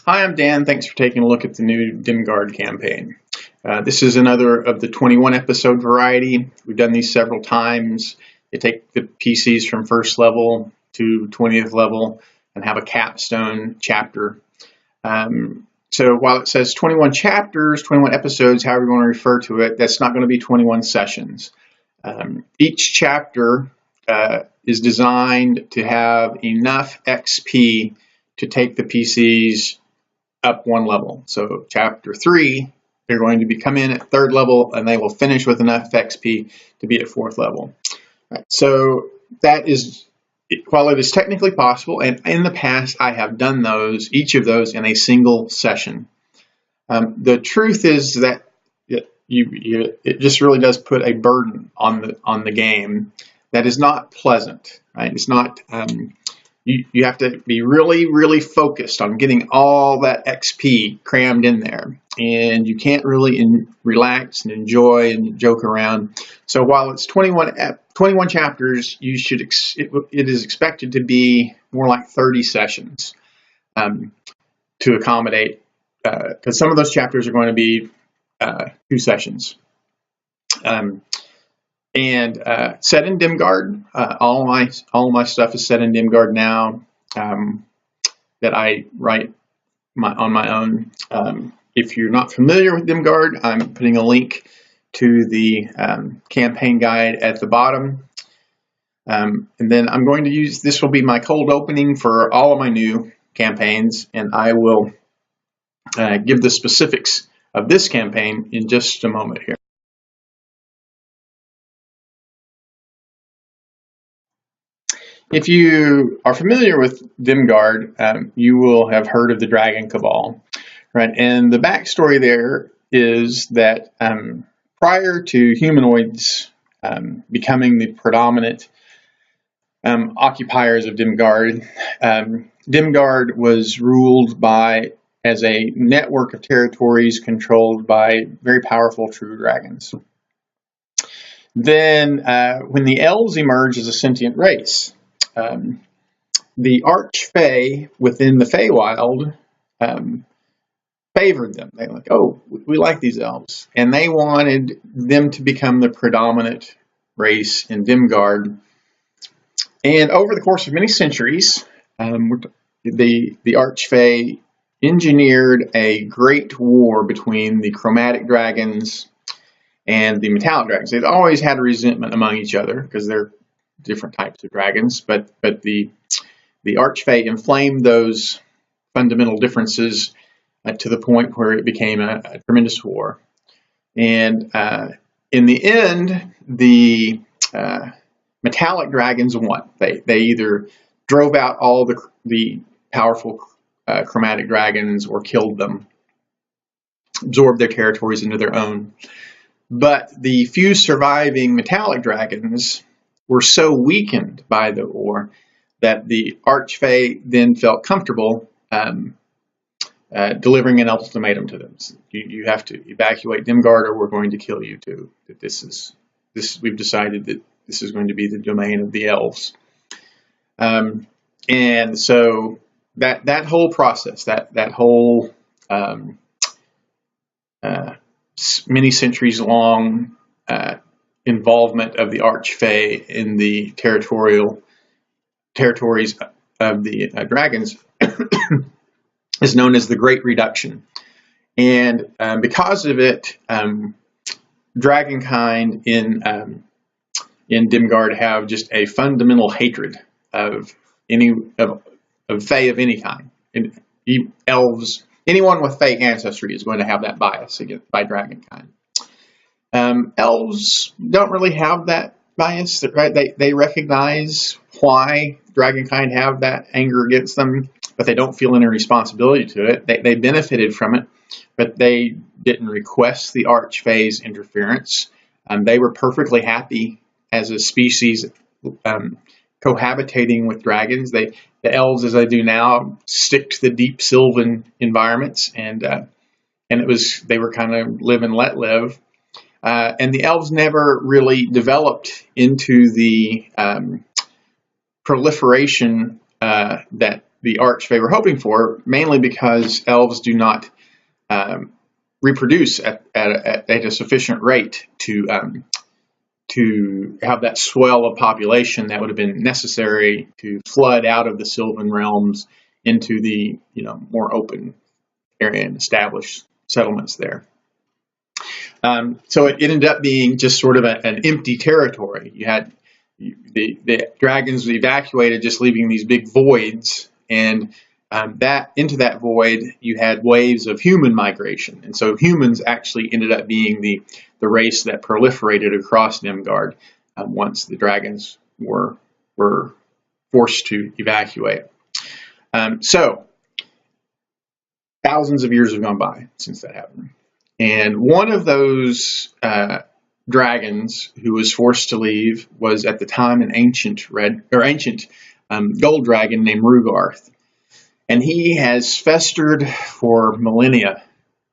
Hi, I'm Dan. Thanks for taking a look at the new Dimgaard campaign. This is another of the 21 episode variety. We've done these several times. They take the PCs from first level to 20th level and have a capstone chapter. So while it says 21 chapters, 21 episodes, however you want to refer to it, that's not going to be 21 sessions. Each chapter is designed to have enough XP to take the PCs up one level. So chapter 3, they're going to come in at 3rd level and they will finish with enough XP to be at 4th level. Right. So that is, while it is technically possible, and in the past I have done each of those in a single session. The truth is that it just really does put a burden on the game that is not pleasant. Right? It's not. You have to be really focused on getting all that XP crammed in there, and you can't really relax and enjoy and joke around. So while it's 21 chapters, it is expected to be more like 30 sessions to accommodate, because some of those chapters are going to be 2 sessions. And set in Dimgaard. All my stuff is set in Dimgaard now that I write on my own. If you're not familiar with Dimgaard, I'm putting a link to the campaign guide at the bottom. And then I'm going to use, this will be my cold opening for all of my new campaigns, and I will give the specifics of this campaign in just a moment here. If you are familiar with Dimgaard, you will have heard of the Dragon Cabal, right? And the backstory there is that prior to humanoids becoming the predominant occupiers of Dimgaard, Dimgaard was ruled as a network of territories controlled by very powerful true dragons. Then, when the elves emerged as a sentient race, the Archfey within the Feywild favored them. They were like, oh, we like these elves. And they wanted them to become the predominant race in Dimgaard. And over the course of many centuries, the Archfey engineered a great war between the chromatic dragons and the metallic dragons. They've always had a resentment among each other because they're different types of dragons, but the Archfey inflamed those fundamental differences to the point where it became a tremendous war. And in the end, the metallic dragons won. They either drove out all the powerful chromatic dragons or killed them, absorbed their territories into their own. But the few surviving metallic dragons were so weakened by the war that the Archfey then felt comfortable delivering an ultimatum to them. You have to evacuate Dimgaard or we're going to kill you too. That we've decided that this is going to be the domain of the elves. And so that whole process, that whole many centuries long involvement of the Archfey in the territories of the dragons is known as the Great Reduction. And because of it, dragonkind in Dimgaard have just a fundamental hatred of Fey of any kind. And elves, anyone with Fey ancestry is going to have that bias by dragonkind. Elves don't really have that bias, right? They recognize why dragonkind have that anger against them, but they don't feel any responsibility to it. They benefited from it, but they didn't request the Archfey's interference. They were perfectly happy as a species cohabitating with dragons. The elves, as they do now, stick to the deep sylvan environments, and they were kind of live and let live. And the elves never really developed into the proliferation that the arch they were hoping for, mainly because elves do not reproduce at a sufficient rate to have that swell of population that would have been necessary to flood out of the Sylvan realms into the more open area and establish settlements there. So it ended up being just sort of an empty territory. You had the dragons evacuated, just leaving these big voids, and that into that void you had waves of human migration, and so humans actually ended up being the race that proliferated across Dimgaard once the dragons were forced to evacuate. So thousands of years have gone by since that happened, and one of those dragons who was forced to leave was at the time an ancient gold dragon named Rugarth. And he has festered for millennia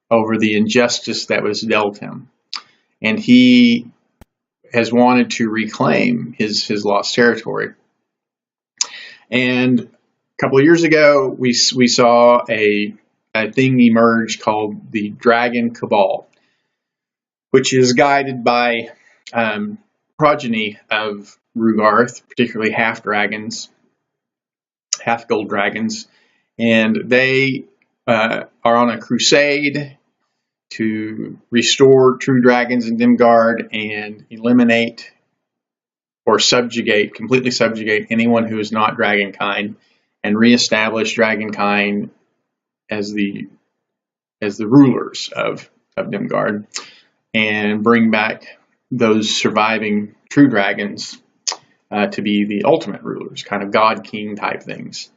over the injustice that was dealt him. And he has wanted to reclaim his lost territory. And a couple of years ago, we saw a thing emerge called the Dragon Cabal, which is guided by progeny of Rugarth, particularly half-dragons, half-gold dragons. And they are on a crusade to restore true dragons in Dimgaard and eliminate or completely subjugate anyone who is not dragonkind, and reestablish dragonkind as the rulers of Dimgaard, and bring back those surviving true dragons to be the ultimate rulers, kind of god king type things.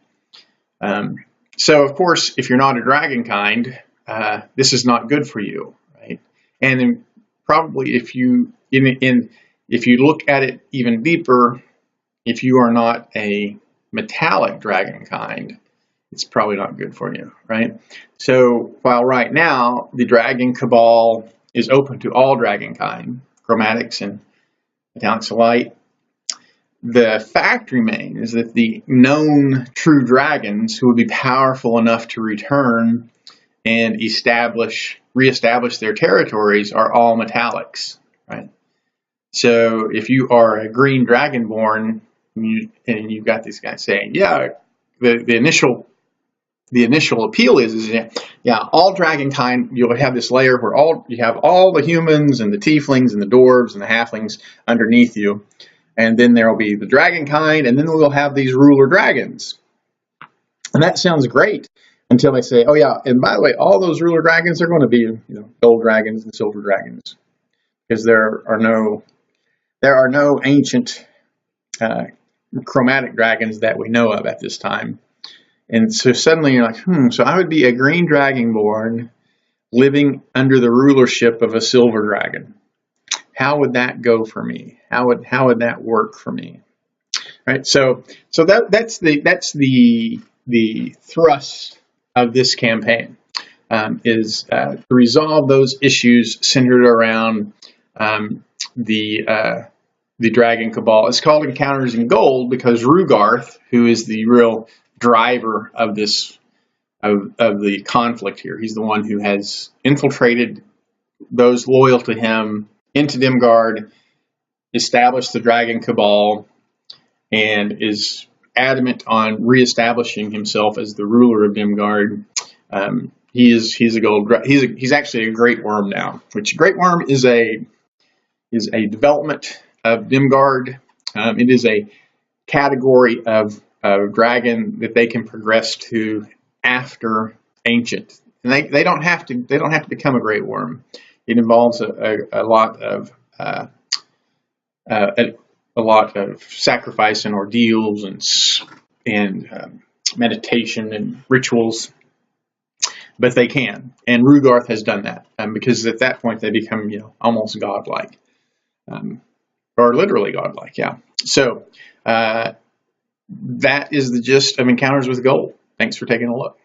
So, of course, if you're not a dragonkind, this is not good for you, right? And then probably if you look at it even deeper, if you are not a metallic dragonkind, it's probably not good for you, right? So, while right now the Dragon Cabal is open to all dragonkind, chromatics and metallics alike, the fact remains that the known true dragons who would be powerful enough to return and reestablish their territories are all metallics, right? So if you are a green dragonborn and you've got these guys saying, yeah, the initial appeal is all dragonkind, you'll have this layer where you have all the humans and the tieflings and the dwarves and the halflings underneath you. And then there will be the dragonkind, and then we'll have these ruler dragons. And that sounds great until they say, oh yeah, and by the way, all those ruler dragons are going to be gold dragons and silver dragons, because there are no ancient chromatic dragons that we know of at this time. And so suddenly you're like, so I would be a green dragonborn living under the rulership of a silver dragon. How would that go for me? How would that work for me? Right. So that's the thrust of this campaign, is to resolve those issues centered around the Dragon Cabal. It's called Encounters in Gold because Rugarth, who is the real driver of this of the conflict here, he's the one who has infiltrated those loyal to him into Dimgaard, established the Dragon Cabal, and is adamant on reestablishing himself as the ruler of Dimgaard. He's actually a Great Worm now, which Great Worm is a development of Dimgaard. It is a category of dragon that they can progress to after Ancient, and they don't have to become a Great Worm. It involves a lot of sacrifice and ordeals and meditation and rituals, but they can. And Rugarth has done that because at that point they become almost godlike, or literally godlike. Yeah. So that is the gist of Encounters with Gold. Thanks for taking a look.